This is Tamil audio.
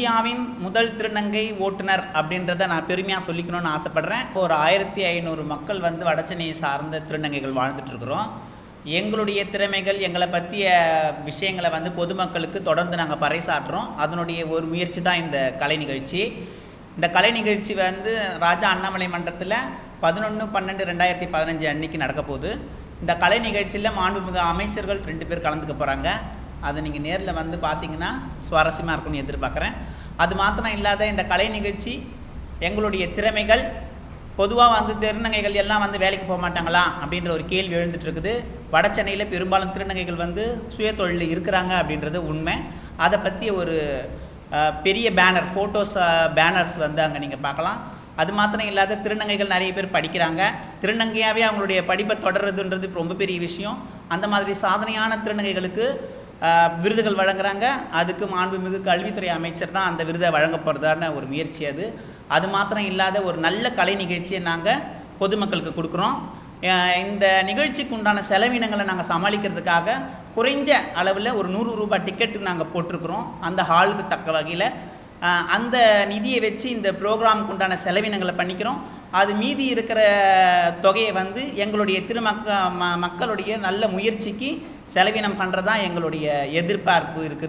இந்தியாவின் முதல் திருநங்கை ஓட்டுநர் அப்படின்றத நான் பெருமையாக சொல்லிக்கணும்னு ஆசைப்படுறேன். ஒரு 1500 மக்கள் வந்து வடசென்னையை சார்ந்த திருநங்கைகள் வாழ்ந்துட்டு இருக்கிறோம். எங்களுடைய திறமைகள், எங்களை பற்றிய விஷயங்களை வந்து பொதுமக்களுக்கு தொடர்ந்து நாங்கள் பறைசாற்றுறோம். அதனுடைய ஒரு முயற்சி தான் இந்த கலை நிகழ்ச்சி. இந்த கலை நிகழ்ச்சி வந்து ராஜா அண்ணாமலை மன்றத்தில் 11/12/2015 அன்னைக்கு நடக்க போகுது. இந்த கலை நிகழ்ச்சியில் மாண்புமிகு அமைச்சர்கள் 2 பேர் கலந்துக்க போகிறாங்க. அதை நீங்கள் நேரில் வந்து பார்த்தீங்கன்னா சுவாரஸ்யமாக இருக்கும்னு எதிர்பார்க்குறேன். அது மாத்திரம் இல்லாத இந்த கலை நிகழ்ச்சி எங்களுடைய திறமைகள், பொதுவாக வந்து திருநங்கைகள் எல்லாம் வந்து வேலைக்கு போக மாட்டாங்களா அப்படின்ற ஒரு கேள்வி எழுந்துட்டு இருக்குது. வட சென்னையில் பெரும்பாலும் திருநங்கைகள் வந்து சுய தொழில் இருக்கிறாங்க அப்படின்றது உண்மை. அதை பற்றி ஒரு பெரிய பேனர், ஃபோட்டோஸ் பேனர்ஸ் வந்து அங்கே நீங்கள் பார்க்கலாம். அது மாத்திரம் இல்லாத திருநங்கைகள் நிறைய பேர் படிக்கிறாங்க. திருநங்கையாகவே அவங்களுடைய படிப்பை தொடர்றதுன்றது ரொம்ப பெரிய விஷயம். அந்த மாதிரி சாதனையான திருநங்கைகளுக்கு விருதுகள் வழங்குறாங்க. அதுக்கு மாண்புமிகு கல்வித்துறை அமைச்சர் தான் அந்த விருதை வழங்க போகிறதான ஒரு முயற்சி. அது மாத்திரம் இல்லாத ஒரு நல்ல கலை நிகழ்ச்சியை நாங்கள் பொதுமக்களுக்கு கொடுக்குறோம். இந்த நிகழ்ச்சிக்கு உண்டான செலவினங்களை நாங்கள் சமாளிக்கிறதுக்காக குறைஞ்ச அளவில் ஒரு 100 ரூபாய் டிக்கெட்டு நாங்கள் போட்டிருக்கிறோம். அந்த ஹாலுக்கு தக்க வகையில் அந்த நிதியை வச்சு இந்த ப்ரோக்ராமுக்கு உண்டான செலவினங்களை பண்ணிக்கிறோம். அது மீதி இருக்கிற தொகையை வந்து எங்களுடைய மக்களுடைய நல்ல முயற்சிக்கு செலவினம் பண்ணுறதா எங்களுடைய எதிர்பார்ப்பு இருக்குது.